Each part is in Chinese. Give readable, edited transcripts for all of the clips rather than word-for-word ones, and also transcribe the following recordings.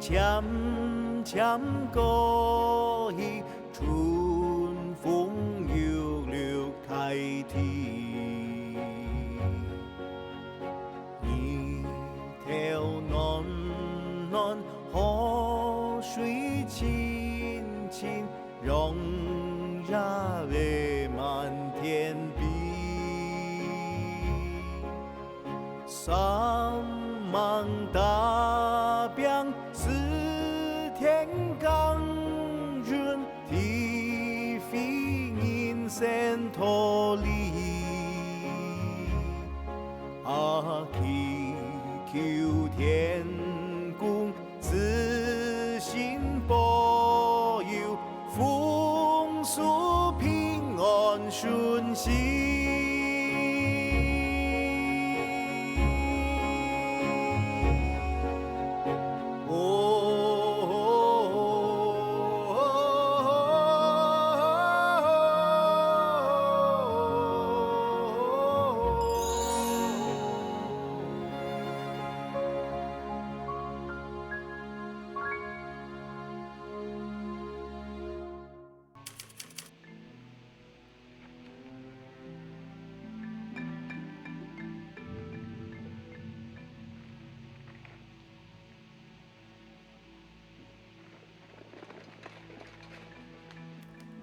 渐渐过去，春风又柳开啼。泥头暖暖，河水清清，容呀未满天碧。山芒大表四天刚润，地飞银线脱离。祈求天公慈心保佑，风俗平安顺心。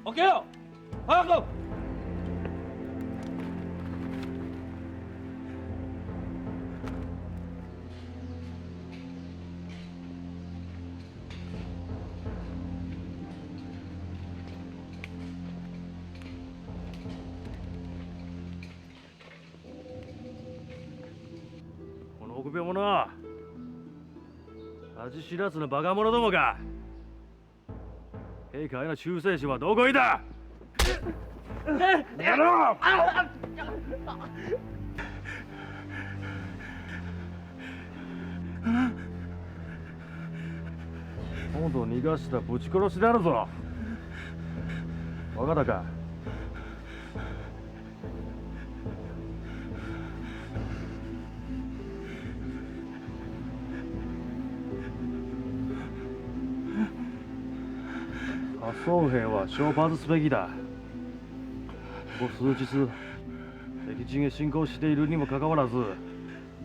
OK 了，好走。この臆病者は味知らずのバカ者どもか。陛下への忠誠心はどこいだ。やろう。今度逃がしたらぶち殺しであるぞ。分かったか。仮装兵は出発すべきだ。ここ数日敵陣へ侵攻しているにもかかわらず、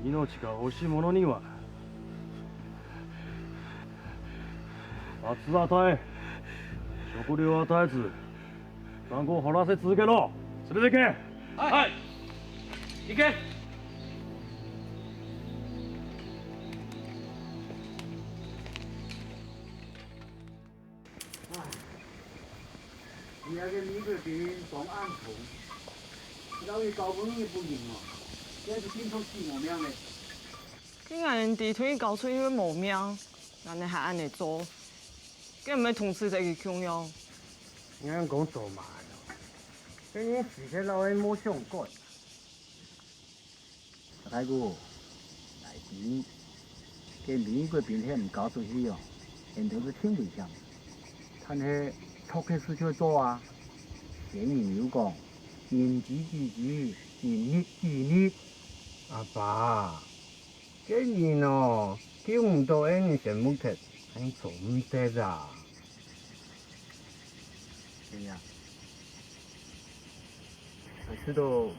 命が惜しい者には罰を与え、食料を与えず残酷を掘らせ続けろ。連れてけ。はい、行け。而家嘅美国兵上暗虫，老爷搞不容易不赢哦，这是拼出死我命嘞。今日地推搞出一个毛命，人哋还安尼做，咁唔系同时就去中央。你讲讲做嘛咯？这你事实老爷冇想过。大哥，大弟，给美国兵迄唔搞出去哦，人都是挺危险，但係托嘅事就做啊。前人有讲，人知己知，人逆己逆。阿爸，这人哦，叫唔到人成木头，还做唔得啊！哎呀，我知道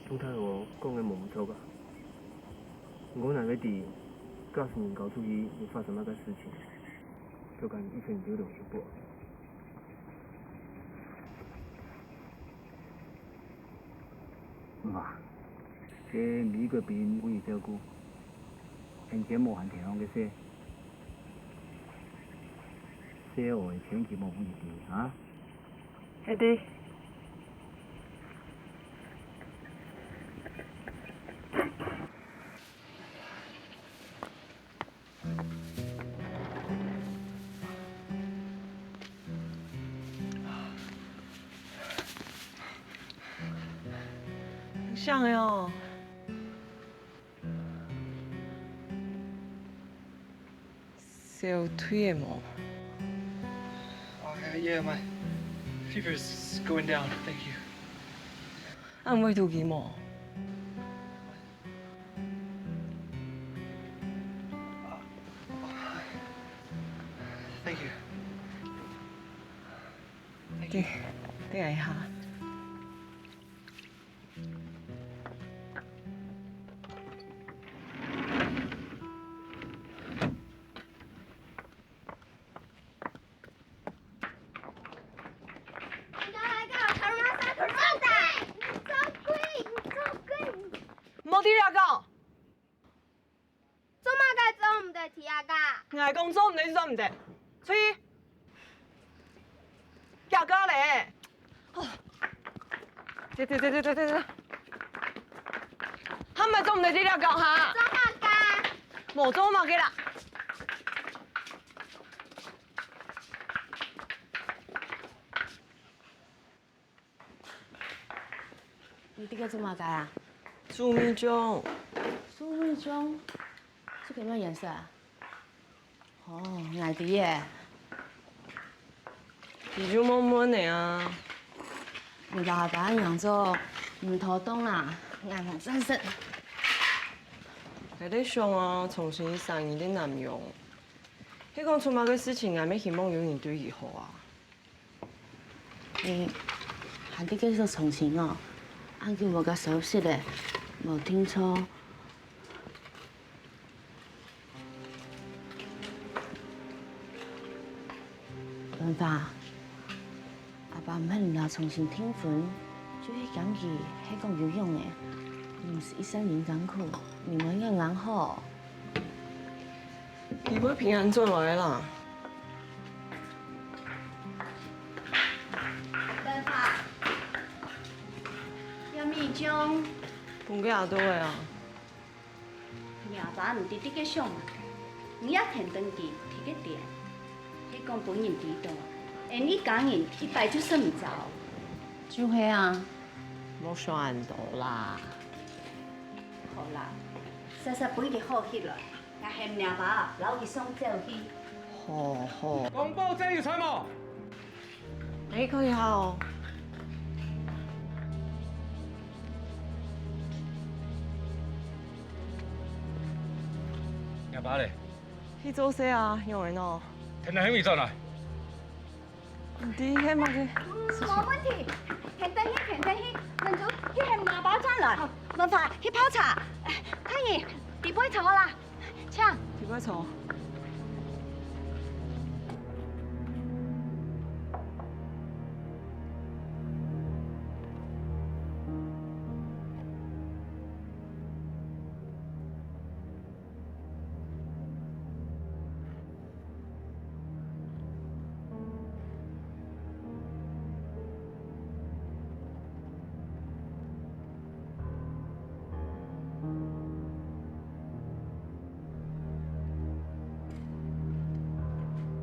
中太后讲嘅冇错噶。我那个弟，告诉你搞出去会发生那个事情，就敢一分就留一步。哇！这美国兵我也照顾，而且冇限地方嘅事，社會千祈冇危險啊！係啲。像哟。小腿的毛。Yeah, my fever's going down. Thank you. 按位度幾毛？等一下。冇啲呀讲，做嘛该做唔得提啊噶？我讲做唔得做唔得，所以呀哥咧，这，係咪做唔得啲呀讲下？做嘛噶？冇做嘛嘅啦。你这个做嘛干啊？煮米浆，苏米浆，这个什么颜色啊？哦，矮的耶。你就悶悶的啊。你老板養做唔妥當啦，眼紅生色。喺啲想啊，重新上演啲男傭。迄講出馬嘅事情，我咪希望有人對佢好啊。你還啲繼續重新哦，按叫我個熟悉咧，冇聽錯。文華，阿爸唔係你要重新聽分，就係講佢係講有用嘅，唔是一生人艱苦，你們要安好。你會平安轉來啦。文化，有米漿，半個也多嘅啊。nhà bà mình đi cái xong mà nhớ thành tân kỳ thì cái tiền cái con bốn nhìn tí đồ em đi cả nhìn thì bài chút sớm giàu 就係啊，冇算到啦。好啦實實本嘅好去了但係nhà bà lão đi xong走去好。公布這要採務。你佢好。阿爸咧，去做啥啊？有人哦。聽下喺邊陣啊？唔知係乜嘅？冇問題。停等去，民族去係馬包裝來，文化去泡茶。太兒，你杯茶啦，請。點解錯？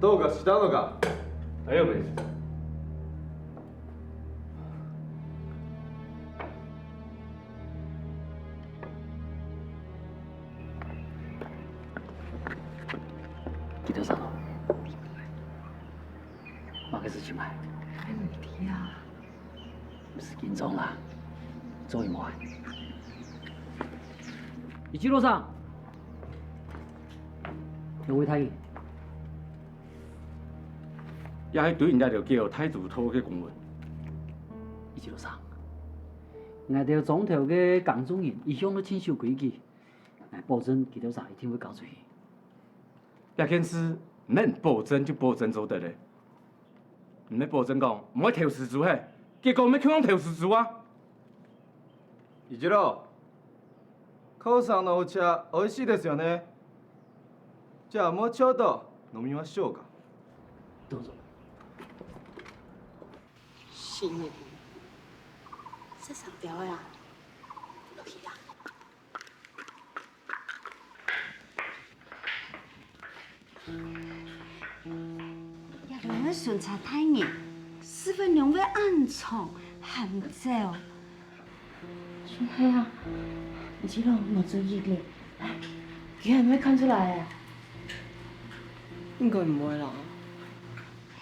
どうかしたのか？大丈夫です。記得啥咯？嘛嘅事情咪？咩問題啊？唔是緊張啦，做一冇。一記路上，有位太醫。也係對人家條叫太祖拖嘅公文。一記路上，我哋總頭嘅江中人一向都遵守規矩，我保證記路上一定會交出去。一件事唔免保證就保證做得咧，唔免保證講唔可以投事做嘿，結果唔去講投事做啊。一郎、母さんのお茶美味しいですよね。じゃあもうちょっと飲みましょうか。どうぞ。新嘅，識上表嘅啦，落去啦。一個人順茶太熱4分鐘會暗瘡很走就係啊，你知道冇注意力，佢係咪看出來啊？應該唔會啦。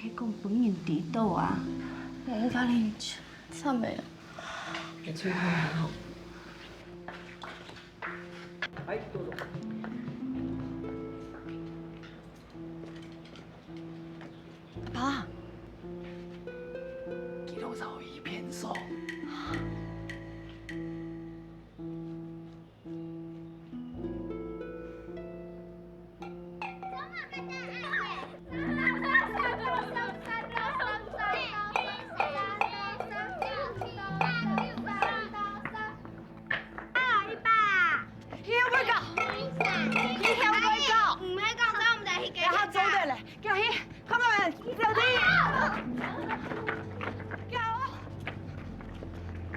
係講本人地道啊你教練真未啊？你最後很好。係，どうぞ。爸，有朝一片松。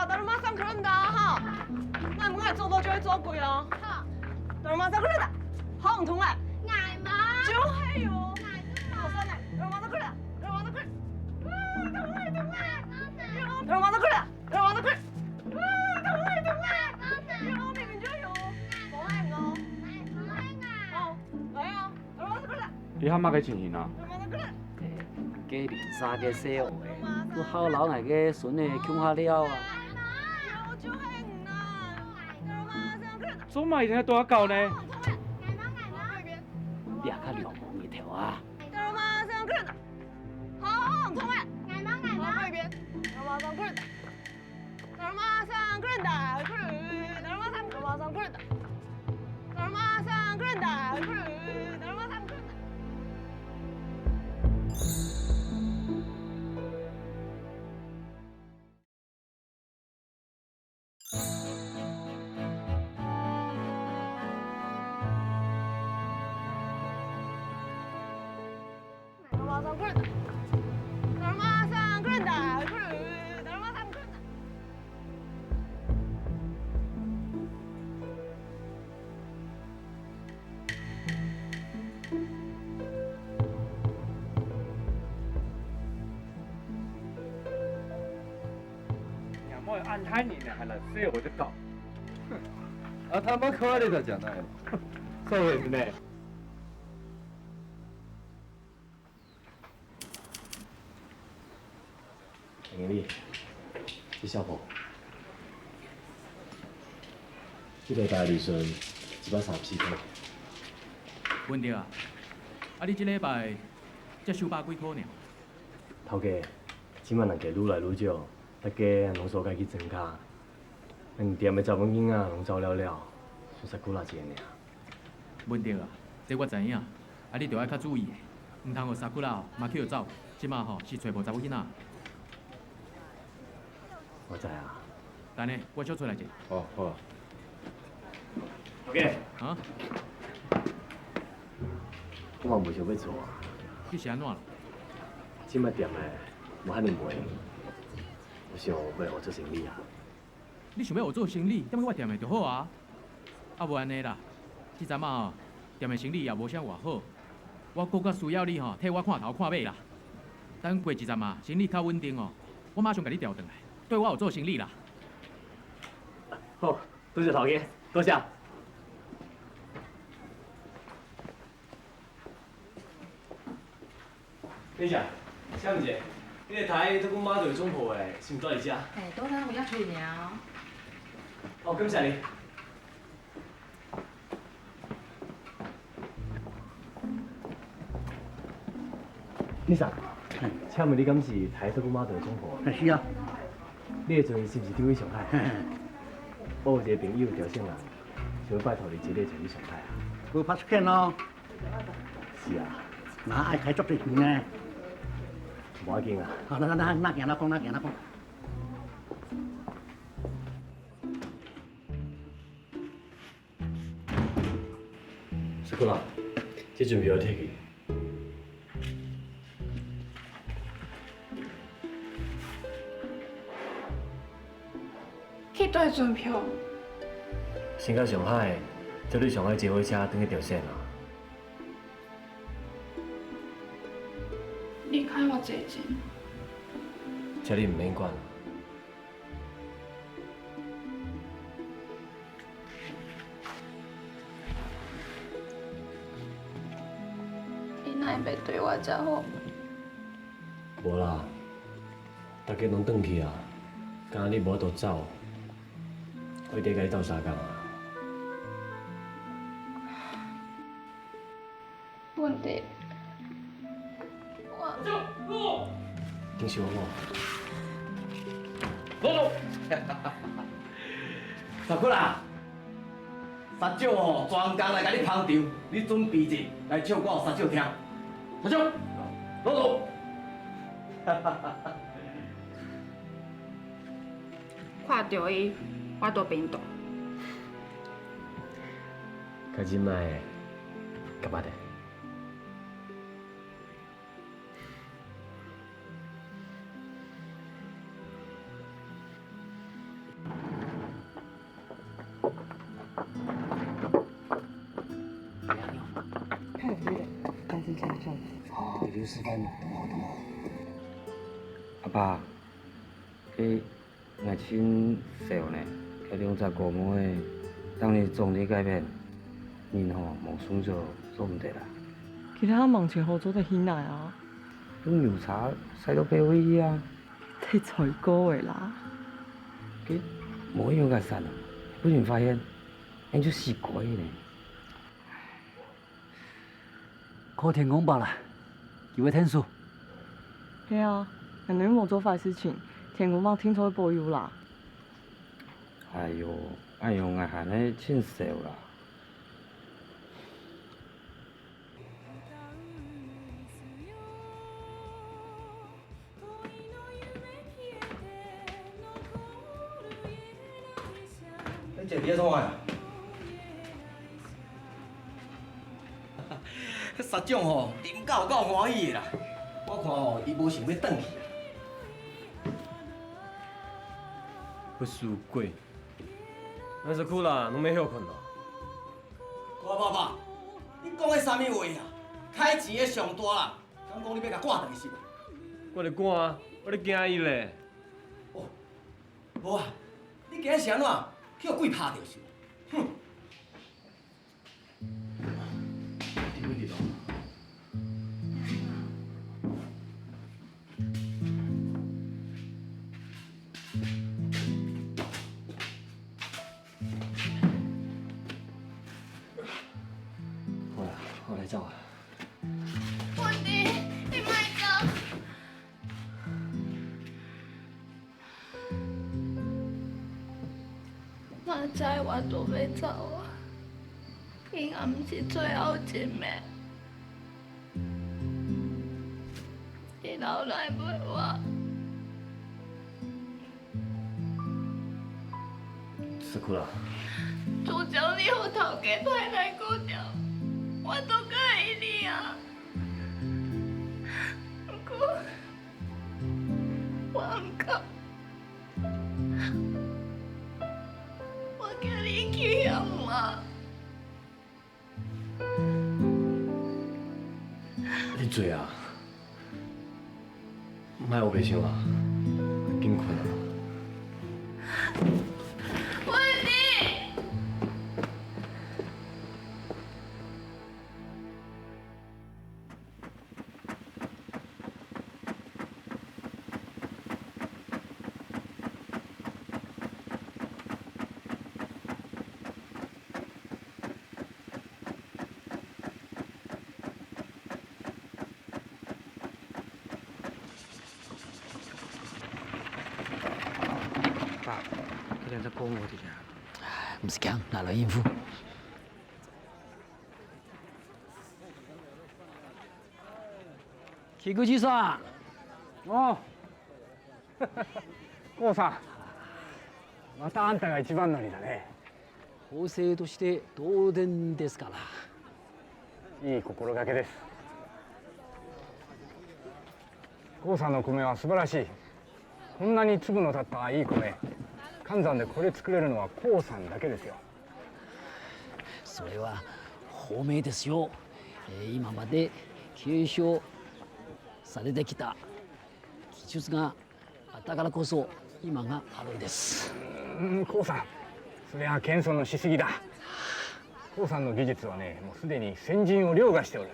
等马上可能的哈，那唔係做到就會做鬼啊！等馬上可能的，好唔同啊！捱嘛？就係喲，好酸嘞！等馬上可能，等馬上可能，等馬上可能，等馬上可能，我明明就有，冇係我，哦，係啊，等馬上可能，你喊乜嘅情形啊？等馬上可能。家裡三個小的，都好老那個孫的窮下了啊！做乜而家多一嚿呢？你也較涼薄一條啊！我按太你呢，还来说我就搞，啊，他们可怜的讲那样。所以呢，经理，这小婆，这个大利润134块。稳定啊！啊，你这礼拜才收百几块呢？头家，即摆人家愈来愈少，大家拢所该去增加，两店的查某囡仔拢走了了，剩下几偌钱尔。稳定啊！这我知影，啊，你着爱较注意，唔通互沙骨佬嘛去就走。即马吼是找无查某囡仔。我知啊。等下我小出来者。哦，好啊。头家。啊？我嘛袂想要做啊。你是安怎啦？即摆店的无遐尼卖，我想要互做生意啊。你想要学做生意，踮去我店的就好啊。啊，无安尼啦，即阵嘛吼，店的生意也无啥偌好，我更较需要你吼替我看头看尾啦。等过一阵嘛，生意较稳定哦，我马上甲你调转来，对我有做生意啦。好，多谢头家，多谢。等一下，小姐，你个台都讲马队总铺的，是毋在你遮？哎，多咱有遐吹尔。哦，感谢你。先生，请问你敢是台特古马队总铺？是啊。你的阵是毋是伫位上海？我有一个朋友赵姓人，想要拜托你一日前去上海啊。我拍出片咯。是啊。那爱开足多钱呢？无要紧啊。好，那行，那讲。是过啦，这准备要摕去。去倒船票？先到上海，再对上海坐火车转去朝鲜啊。你开偌济钱？这你唔免管。你哪会对我遮好？无啦，大家拢转去啊，今仔日无倒走，我一定甲你斗相共啊。问题，顶小我。走走。大哥啦，三少吼专工来甲你捧场，你准备者来唱歌互三少听。三少，走走。看到伊，我都变动。可即摆干嘛的？哦，刘师范，懂。阿爸，迄爱情少呢，迄25亩的，当你总理改变，因吼无选择做唔得啦。其他忙前后做得起来啊，用油茶使到白灰啊，你才个月啦。佮无用甲散啊，不然发现，咱就死鬼呢。靠天公罢了，几位天数。系啊，人哋冇做坏事情，天公帮天才保佑啦。哎呦，哎呦，我喊你真少啦。你坐伫创啊？迄三种吼，啉到够欢喜的啦。我看吼，伊无想要转去。不输鬼，那是苦啦，拢要休困咯。爸爸，你讲的啥物话啊？开钱的上大啦，敢讲你要甲赶回去是无？我咧赶啊，我咧惊伊咧。哦，无啊，你今日是安怎？去互鬼拍着是无？哼！我来走啊。我弟，你莫走。我知我都要走啊，伊也毋是最后一面，伊留来陪我。是苦啦。自从你互头家派来顾着，我都介意你啊。不过，我毋敢，我惊你去向我。你醉啊？莫有白想啊，紧困啊。爸，这两只讲我的呀。唔是强，拿来应付。菊口さん。おう。こうさん。またあんたが一番乗りだね。法制として当然ですから。いい心がけです。郷さんの米は素晴らしい。こんなに粒の立ったいい米、関山でこれ作れるのは郷さんだけですよ。それは褒めですよ。今まで継承されてきた技術があったからこそ今があるんです。郷さん、それは謙遜のしすぎだ。郷さんの技術はね、もうすでに先人を凌駕しておる。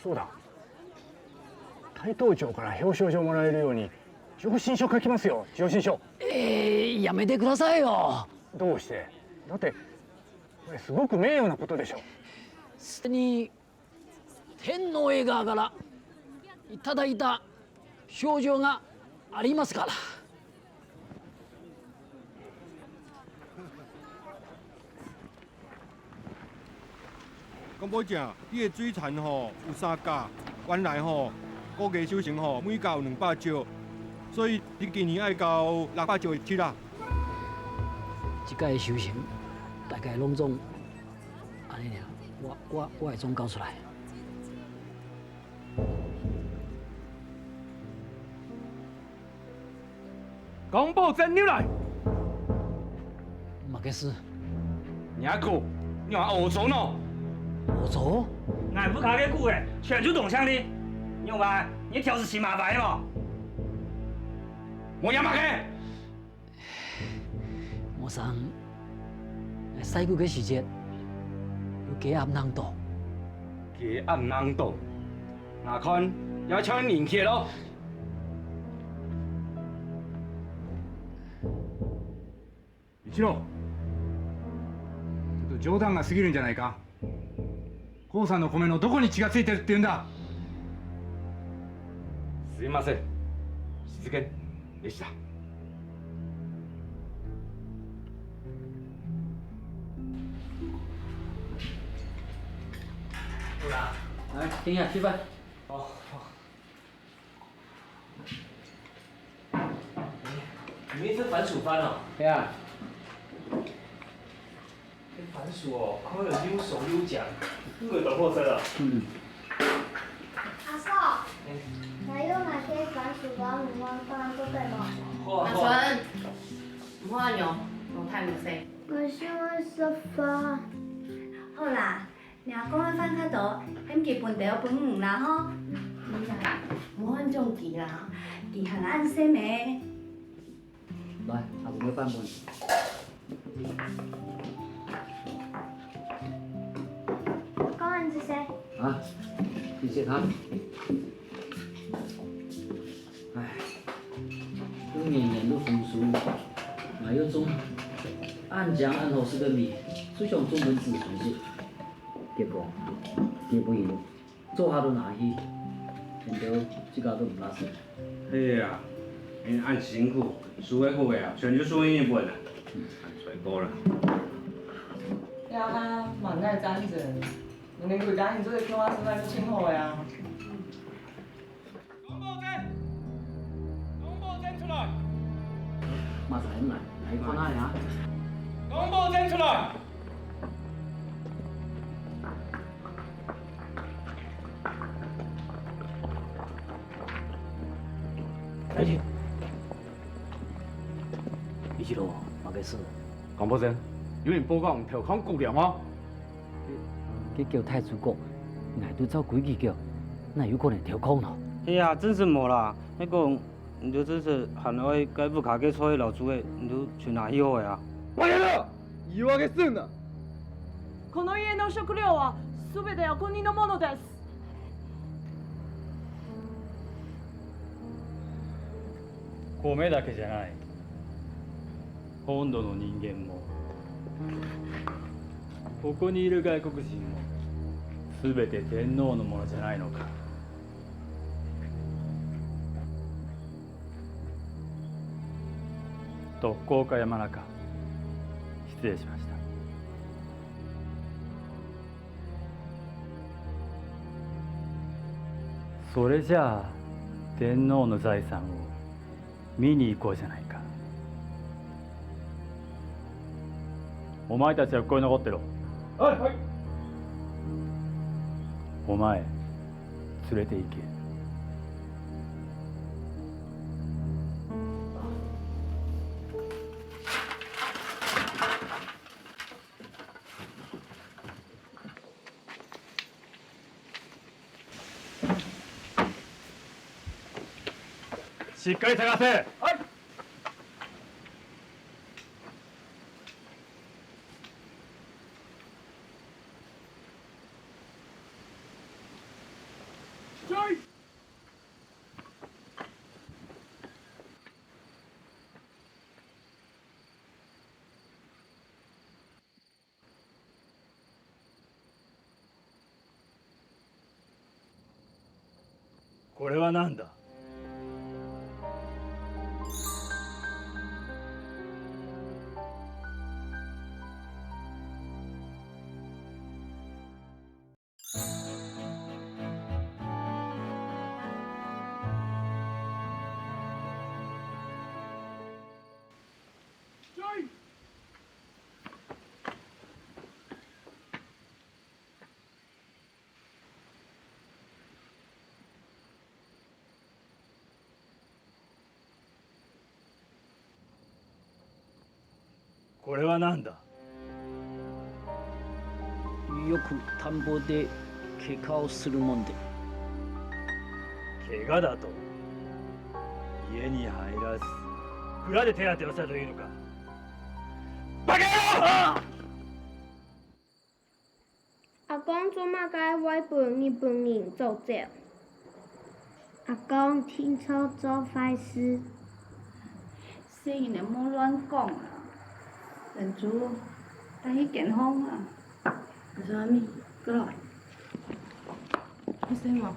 そうだ。台東町から表彰状もらえるように上申書書きますよ。上申書。やめてくださいよ。どうして？だってこれすごく名誉なことでしょ。すでに天皇陛下からいただいた賞状がありますから。保证你的水田吼有3甲，原来吼个月收成吼每甲有200石，所以你今年爱交600石的铁啦。即届的收成大概拢总安尼尔，我会总交出来。公布真牛来！马克思，娘舅，你还学做呢？我走？俺不卡给顾诶，全就懂乡的。你有吧？你挑是起麻烦了。我养马给。我想，赛季嘅时节有鸡鸭人多。鸡鸭人多，我看要抢人气咯。 一郎、ちょっと冗談が過ぎるんじゃないか。高さんの米のどこに血がついてるって言うんだ。すいません、失言でした。对吧？来，听下吃饭。哦。你们吃番薯饭哦？对啊。 番薯哦，可能又熟又酱，这个都好食了。阿嫂，还有那些番薯干唔我放都对无？阿纯，唔好安样，我太唔识。我想要食饭。好啦，俩讲的饭较大，hem基本就要分5啦吼。唔好种记啦，记下来按说咩？来，阿公要饭饭。 公安这些。啊，谢谢他。唉，都年年都丰收，哪有种按江按河式的米，最想种本子水些。结果，结不赢，做下都拿去，现在这家都唔拉手。嘿啊，因按辛苦，输的好的啊，全就输赢一半啊，甩锅了。呀哈，蛮爱战争。 你规家现做嘅叫我实在是挺好的啊！公布证出来！马仔来，来看哪里啊？公布证出来！来去。一路马克思。公布证，有人报告调控估量哦。 这叫太子国，俺都照规矩叫，哪有可能调控咯？哎呀，真是无啦！那个，你就真是喊我该不卡给错的老主的，你都去哪里好呀？我来了，言い訳すんな。この家の食料はすべてお国のものです。米だけじゃない。本土の人間も。 ここにいる外国人も全て天皇のものじゃないのか。特攻か山中、失礼しました。それじゃあ天皇の財産を見に行こうじゃないか。お前たちはここに残ってろ。 はいはい。お前連れて行け。しっかり探せ。はい。 これは何だ。これは何だ。よく田んぼで怪我をするもんで。怪我だと家に入らず蔵で手当てをしたというのか。バカ野郎！阿公做嘛该为本日本人做证？阿公听说做坏事，生意你莫乱讲啦。人主，但去健康啊。你说阿咪，过来。你先嘛。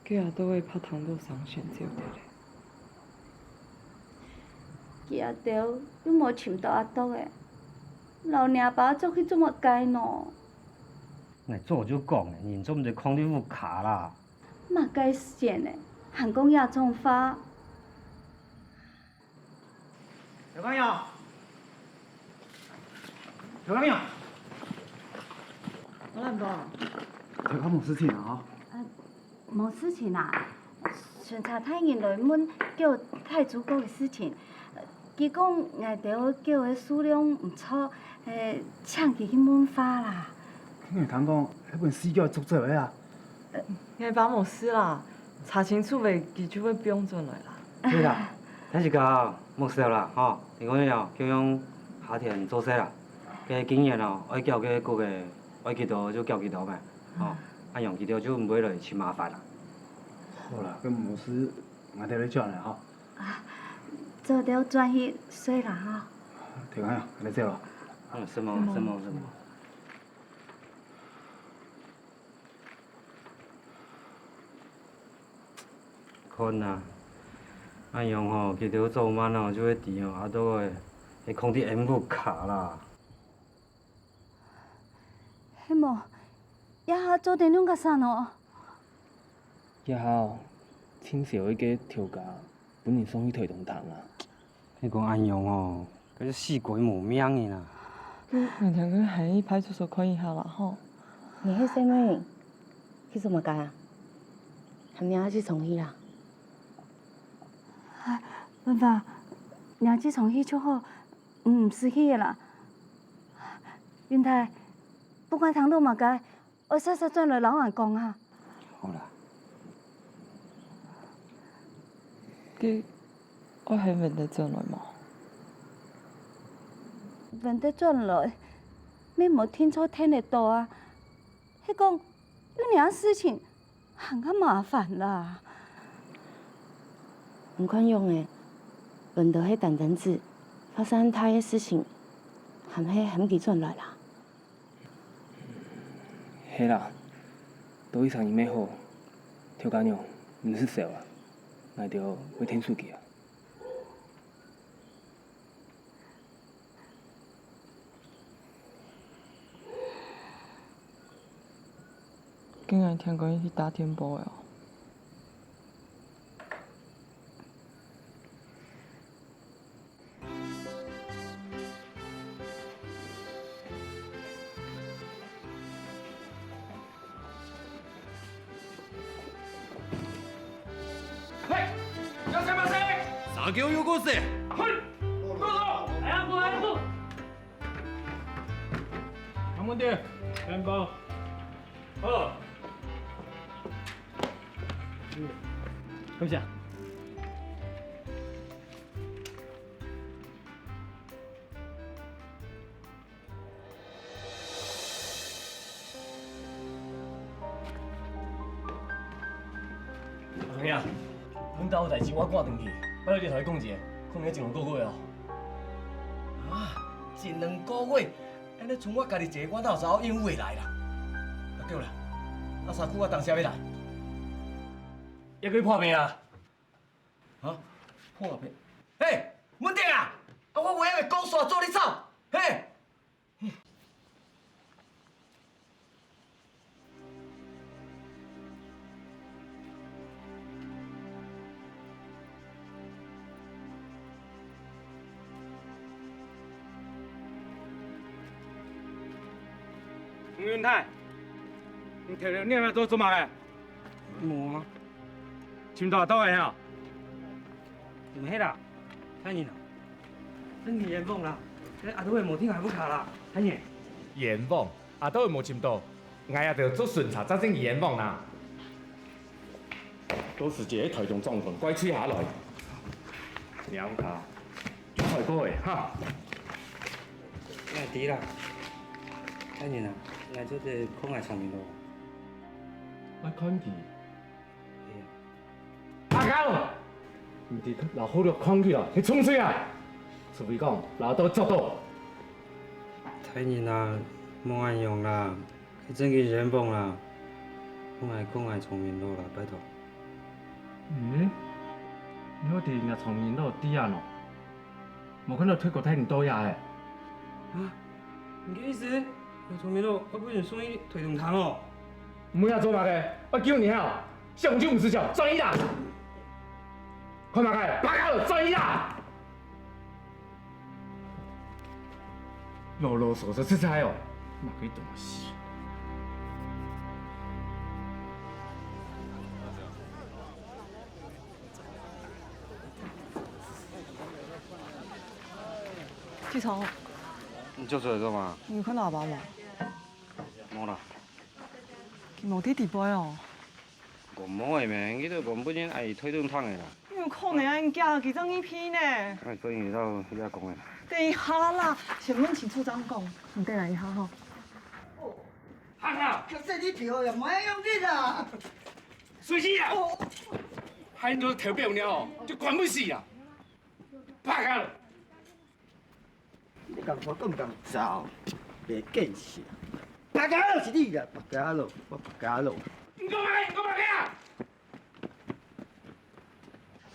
佢也都會拍糖到上選照的咧。佢阿條都冇尋到阿多嘅，老娘爸做去做乜解喏？那早就讲了，人做唔得空地屋卡啦。嘛解線嘅，韓國也種花。小朋友，小朋友，我来不？大家冇事情啊？冇事情啊，巡查太人來問叫太祖哥嘅事情，佢講外頭叫嘅數量唔錯，請佢去問花啦。聽人講講，迄本死叫捉做的啊。我爸冇事啦，查清楚未，佢就會變轉來啦。对啦，但是个目睭啦，吼，你講了，叫用夏天做事啦，嘅經驗哦，愛叫嘅個嘅愛幾多就叫幾多唄，吼，啊用幾多就唔會來去麻煩啦。好啦，咁冇事，我哋嚟轉啦，吼。做到轉去睡啦哈。大家呀，嚟走咯。什麼？困啊！按用吼，佢條做晚吼就會甜哦，啊都會空啲 M 不卡啦。希望一下做點樣個啥喏？一下清朝嗰個條價本年送去推動堂啊！你講按用哦，嗰啲死鬼無命嘅啦。明天佢喺派出所看一下啦，吼。你迄什麼人？去做乜解啊？含娘去重去啦。爸爸，娘子從去之後，唔是去嘅啦。雲太，不管談到乜解，我細細轉來老人講啊。好啦。我係問得轉來冇？問得轉來，你冇聽錯聽得到啊？佢講有兩事情，很個麻煩啦。唔管用誒，問到迄等陣子發生太嘅事情，含迄含佢轉來啦。係啦，都一場伊咩好，條家娘唔是少啊，那就會聽書記啊。今日聽講去打電報哦。酒よこせ。はい。どうぞ。早く早く。看門店，電報。好。咁先。阿兄啊，阮兜有代志我赶转去。摆你头去讲一下，可能要1、2个月哦。啊，1、2个月，安尼剩我家己一个，我哪有啥应付会来啦？啊对啦，啊3久我当时要来，要去破病啊？啊？破病？嘿，稳定啊！啊，我袂用讲煞做你走，嘿。吴云泰，你摕着你要做嘛个？无啊，深大倒来啊！唔迄啦，太热啦，等去烟风啦，迄阿杜的无听还不卡啦，太热。阎王，阿倒会无深度，我也着做巡查，才正阎王啦。都是一个台中状况，拐吹下来，了卡，就快过的哈。哎，对啦，太热啦，来做个空爱长面路。我看见。阿狗，唔是老好了看去啦，去冲水啊！除非讲老到捉到。太热啦，莫爱用啦，去整去烟风啦，空爱长面路啦，拜托。咦？你好伫牙长面路底啊喏，无看到推过太年多呀诶。啊？你嘅意思？牙长面路我不是送去推动堂哦？唔要做嘛个？我叫你啊，上酒唔是叫转移啦！看嘛个，八嘎了转移啦！啰啰嗦嗦出差哦，嘛可以懂死。志聪，你做错咗嘛？你有看到阿爸无？冇啦。佢无伫地杯哦。我冇的咩，佢都原本爱推动堂的啦。你有可能安假其中一批呢？我所以到迄只讲的。等一下啦，先问清楚怎讲，你等来一下吼。行啊！可是你票又唔爱用你啦。随时啊！喊到投票了就管不死啊！八嘎了！你讲我咁糟，别见识。白家路是你啦，白家路，我白家路。唔讲买，唔讲买啊！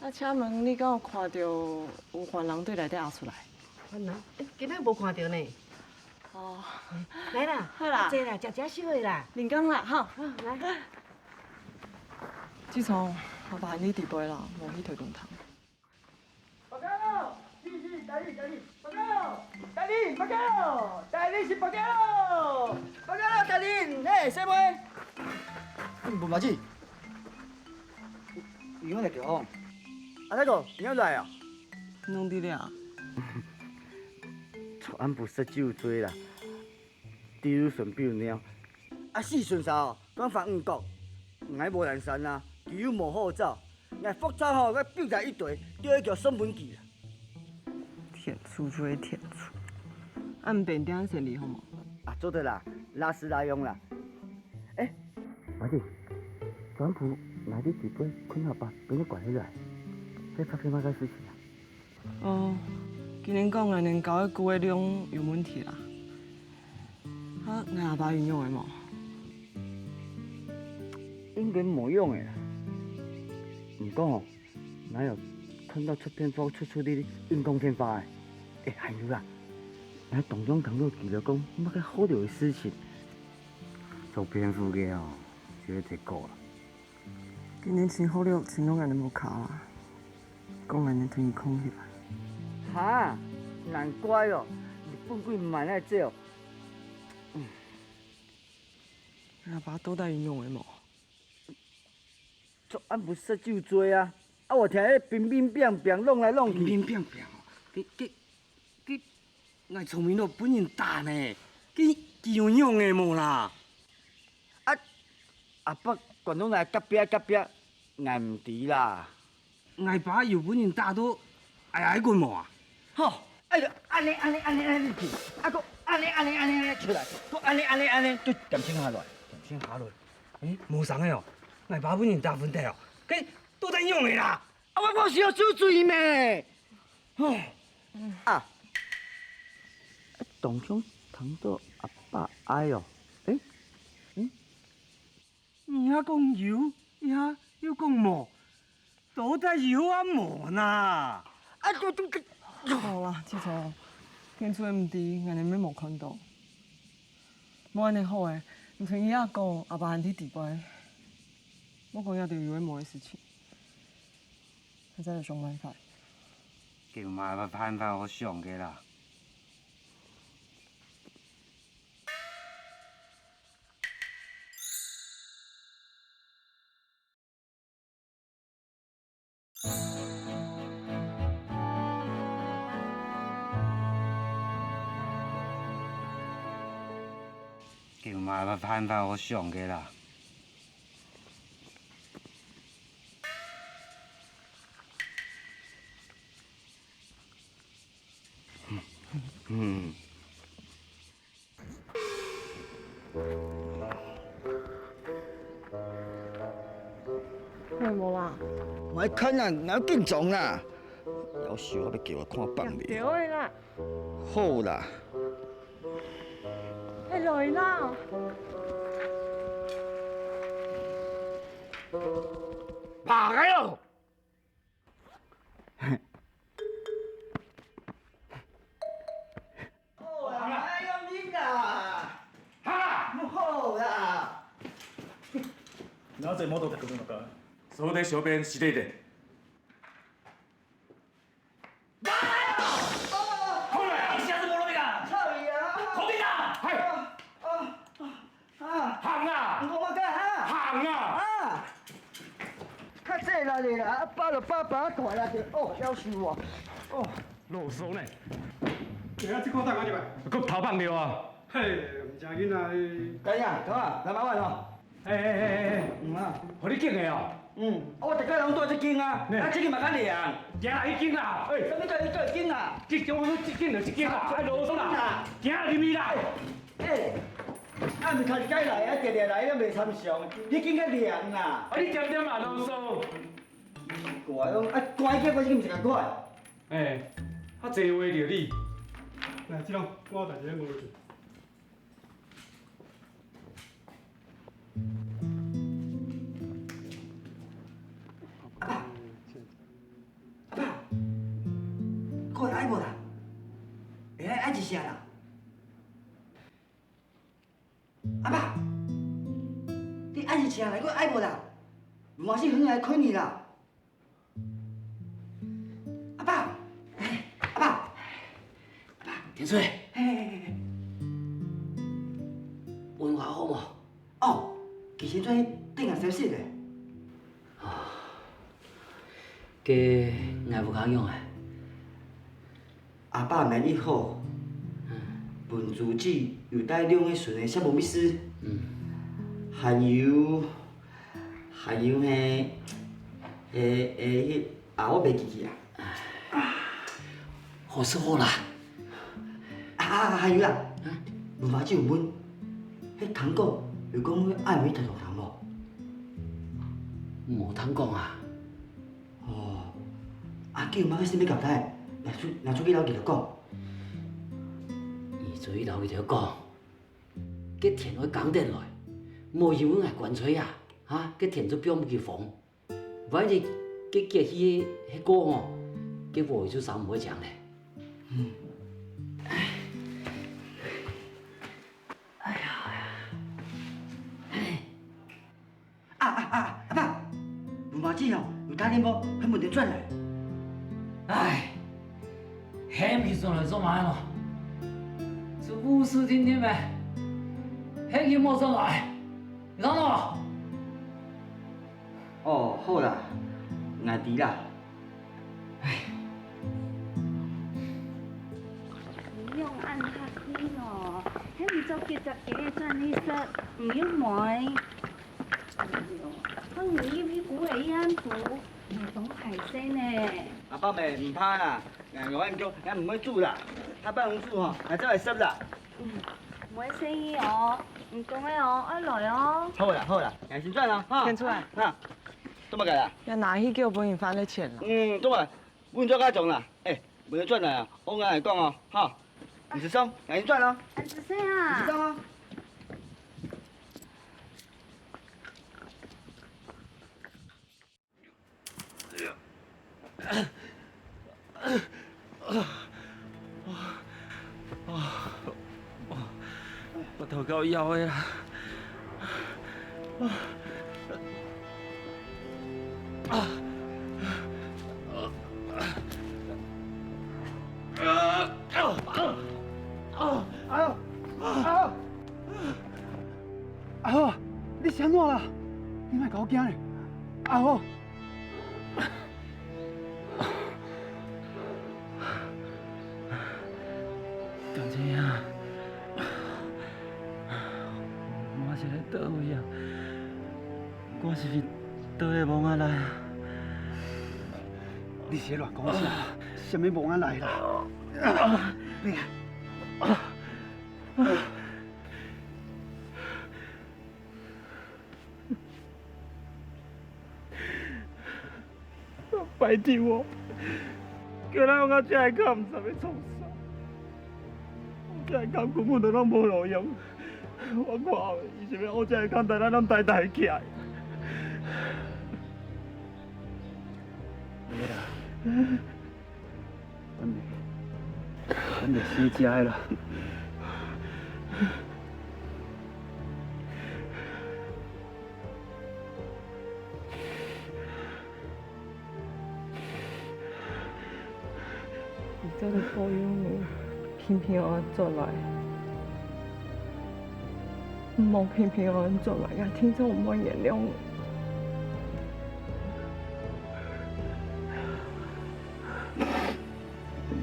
啊，请问你敢有看到有犯人对内底压出来？犯人？今仔无看到呢。哦，来啦，好啦，坐啦，食烧的啦。连工啦，哈。来。自从阿爸你地杯啦，无去推动堂。白家路，是，大力，白家路，大力，白家路，大力是白家路，白家路，大力，嘿，小妹。不马子，你用来调哦。啊，那个你要来啊？弄伫了。俺不识酒醉啦，比如顺比如鸟。啊，四顺啥？讲翻五国，俺无人山啊，只有无好走。俺复杂吼，我表在一堆，叫伊叫送文记啦。天醋就会天醋，按便点先离好吗？啊，做得啦，拉丝拉用啦。哎，马弟，川普拿啲纸杯困下吧，俾你关起来，这发生乜个事情啊？哦，今年讲的年糕的旧的量有问题啦。啊，俺阿爸运用的无？应该冇用的啦。唔过哦，哪有看到出片方出你运动天发的？哎，还有啦，俺董中堂都记得讲乜个好料的事情。做蝙蝠嘅哦，就要提高啦。今年真好料，真拢安尼无卡啦，讲安尼等于空起来。哈，难怪哦，日本鬼唔买那这哦。阿爸倒带运用的无？做俺不识酒醉啊！啊，我听迄乒乒乓乓弄来弄去。乒乒乓乓哦，佢，我聪明到本人大呢，佢有用的无啦？阿伯广东来隔壁，俺唔知啦。我爸有本人大到爱滚无啊？吼，哎呀，安尼去，啊个安尼出来，都安尼，都减轻下来，无送的哦，我爸本人大问题哦，佢都在用的啦。啊，我需要酒醉咩？吼，啊，董兄谈到阿爸爱哦，你遐讲有，遐又讲无，到底有啊无呐？啊，好啦，志聪，天厝唔滴，安尼咩无看到。无安尼好诶，唔像伊阿讲阿爸安伫地杯，我讲也着有诶无诶事情，现在就想办法。叫嘛要办法好想个啦。叫妈妈盼盼我上个啦。嗯。喂，无啦。我看啊，哪紧张啦？要死我要叫我看放你。对的啦。好啦。哎，来啦。爬开哟！哦，哎呀，你啦，哈，好啦。なぜ戻ってくるのか。そうで小便していて。一下子摸了没个？操你啊！口鼻的。行啊！我嘛干哈？行啊！较济啦你啦，包就包，包大啦就哦，夭寿啊！哦，啰嗦呢？对啊，这个大家入来。佮头放着啊！嘿，唔正紧啊！干呀，干啊，来麻烦哦。互你拣的哦。我大家拢做这间啊，这间嘛较凉。行啦，迄间啦，什么叫你做一间啊？这间我说这间就这间啦，爱啰嗦啦，行入去啦。唔看街来啊，日日来都袂参详，你间较凉啦。你点点嘛啰嗦。怪哦，怪叫我这个唔是共怪。较济话着你。来，志龙，我有代志要问你。过来无啦？爱一声啦。阿爸，你爱一声来，我爱无啦？嘛是远来看你啦。阿爸，阿爸，田水，文化好无？哦，其实跩顶下消息咧。给爱不讲用诶。阿爸蛮意好，文珠子又带两个纯的小无密斯，还有我袂记起啊。好是好啦。还有啦，文华姐有问，迄糖果有讲迄爱美头头糖无？无通讲啊。叫妈去啥物交代？若出去老记着讲。伊做伊老记着讲，佮填我讲电来，无像阮爱关吹啊，佮填出表不去防，反正佮寄去迄个吼，佮无伊出三唔会讲咧。阿爸，文华姐哦，有打电话向门店转来。迄物转来做嘛咯？是无事天天呗，迄个莫转来，然后哦，好啦，爱知啦。唔用按下去咯，迄唔做幾十幾轉起實，唔要買。我唔要啲股嚟啱股，唔懂排聲呢。阿爸咪唔怕啦，我唔做，我唔會煮啦。阿爸唔煮吼，我走嚟濕啦。唔會生意哦，唔講嘅哦，愛來哦。好啦好啦，先轉啦，哈。先出來。做乜嘅啦？要拿去叫本人翻嚟錢啦。做乜？換咗家種啦，唔要轉嚟啊！我啱嚟講哦，哈。唔是鬆，先轉啦。唔是聲啊。唔是鬆啊。我头到腰的啦。阿豪，你是安怎啦？你莫甲我惊咧，阿豪。济啊！我是咧倒位啊？我是伫倒个墓仔内啊？你是咧乱讲啥？什么墓仔内啦？你拜托我，叫咱往这个坎，唔知要创啥。这个坎根本就拢无路用，我看后伊想要我这个坎，带咱拢呆呆起来。没啦，咱就生食的啦。叫你保佑你平平安安做来，唔好平平安安做来呀！听着，唔好原谅我。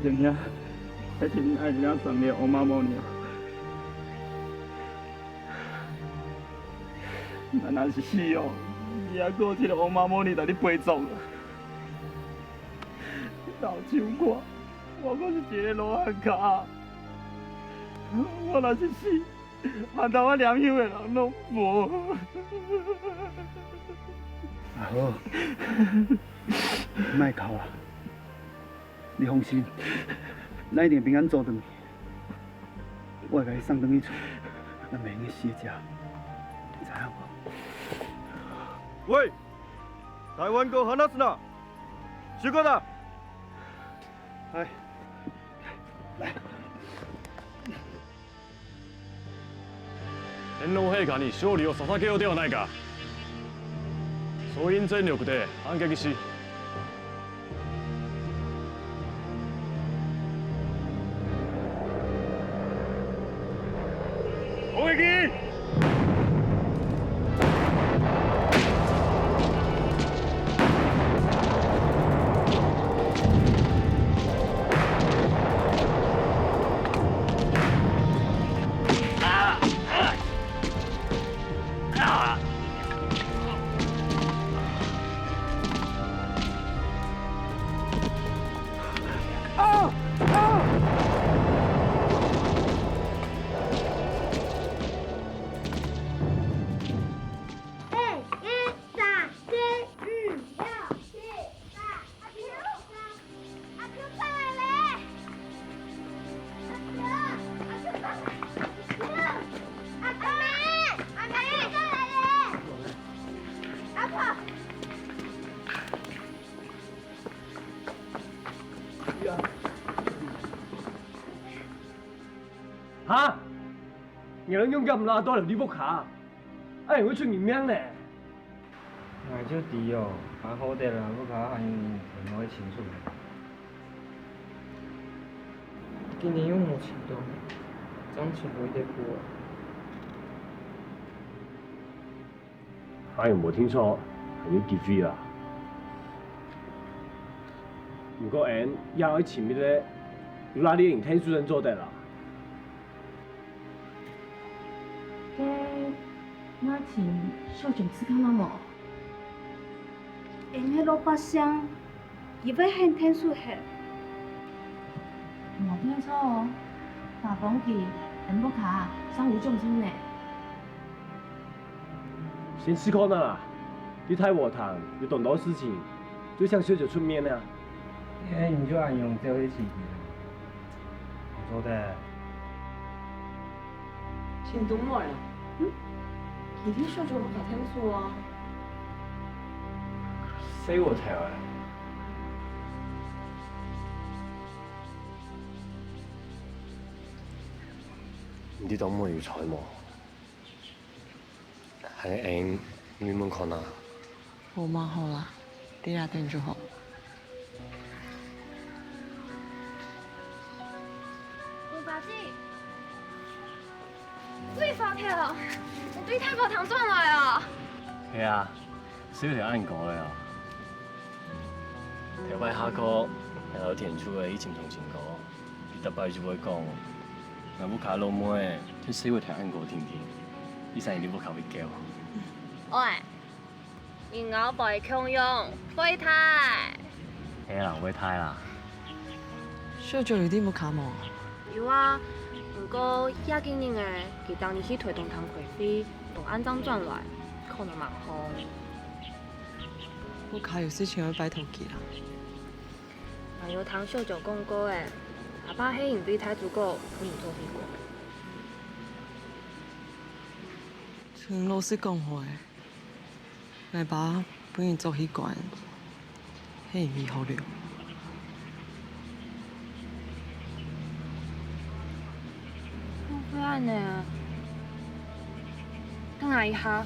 正兄，还是恁爱领送你乌妈母呢？咱若是死哦，以后还有这个乌妈母呢，来你陪葬了。老手我。我可是一个罗汉脚，我若是死，万头我念香的人拢无。啊好，莫哭啦，你放心，咱一定平安做转去。我会甲你送转去厝，咱袂用去死食，你知影无？喂，台湾語話すな。集合だ。はい。来。天皇陛下に勝利を捧げようではないか。総員全力で反撃し、攻撃！哈！有人勇敢拉多人你不卡，哎，会出人命呢。俺就低哦，还好点啦，不卡还我会清楚。今年有冇钱到？涨钱会得过。我又冇聽錯，係要結婚啦。不過俺要喺前面咧，要拉啲人聽書人做得啦。我请校长吃看冇？因迄老百姓，伊要很天数下。冇听错哦，大风期人不卡，伤无重伤呢。先試看啦，你太和談，有懂多事情，最想學就出面啦。哎，你就按用这一起，我说的。钱都冇呀？其他校長冇聽數啊。死我條啊！唔知道冇要彩冇，係硬你們看啊。好嘛好啦，第二天就好。吴八姐，最發票了，我對太婆堂轉來啊！係啊，小條啱講嘅啊。條擺下個係有填出嘅以前同前講，你特別就會講，我要卡老妹，这社会条按过天气，你生你要考会叫。喂，你熬背强用，背太。嘿啦，会太啦。小舅有啲冇卡冇？有啊，不过亚今年诶，佢当年去推动摊会费，都按张转来，可能蛮好。我卡有事情要拜托佢啦。还有听小舅讲过诶，阿爸迄硬币太足够，可能做去过。像老师讲话，我爸本人做迄关，迄硬币好了。不然呢？等下一下。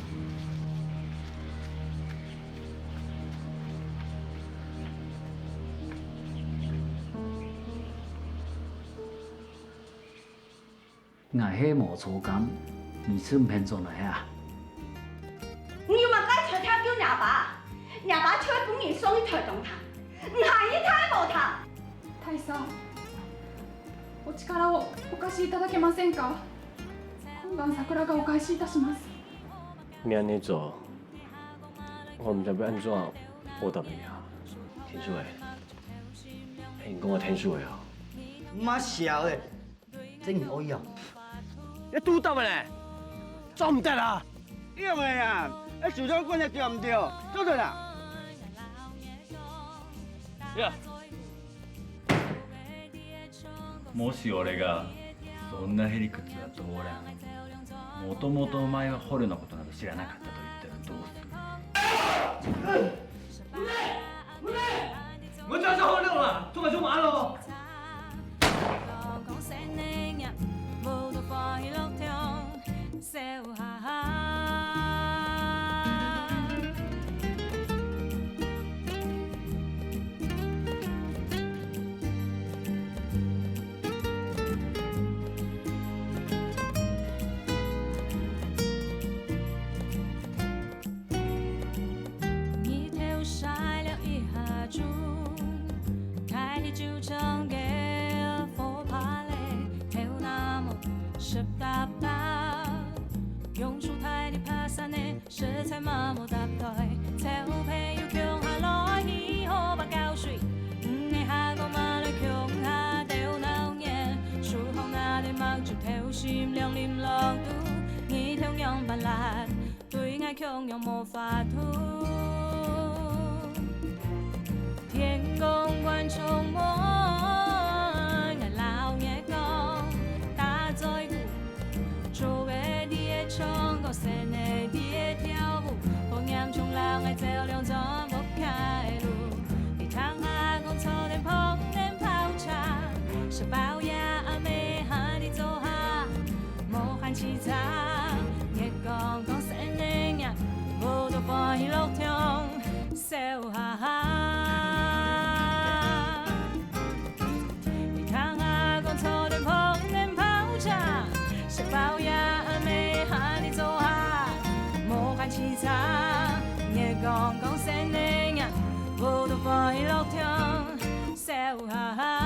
我迄无错感，你是偏做来啊？你嘛该找他叫伢爸，伢爸找本人送去推动他，唔系你太无他。大佐、お力をお貸しいただけませんか。今晩桜がお返しいたします。你安尼做，我唔知要安怎报答你啊。天书诶，你讲我天书诶哦。妈笑诶，真可以啊！你拄到咧，做唔得啦。用的啊，手中棍的对唔对？做对啦。呀，もし俺がそんなへりくつはどうら。もともとお前は捕虜のことなど知らなかったと言ったらどうする？我叫上好六了，做个就麻了。你跳晒了一下钟，开始就唱给佛帕雷，跳那么湿哒哒，用出太的帕萨内，食材麻木搭台，菜好配又强下来，以后把胶水，你下个马来强下掉闹热，树后那里mặc住跳心亮念浪都，你跳样扮辣，對愛強又無法度。天公觀眾摸，愛老爺講打在鼓，做嘅啲唱個聲嘅啲跳舞，放羊衝浪愛照亮怎麼開路？你唱下我抽點碰點泡茶，是包呀沒和你做下，無限其他，也講講聲呢呀，我都放喺路上笑哈哈。抽點碰點泡茶，食飽也未和你做下，無限其他，也講講聲呢呀，我都放喺路上笑哈哈。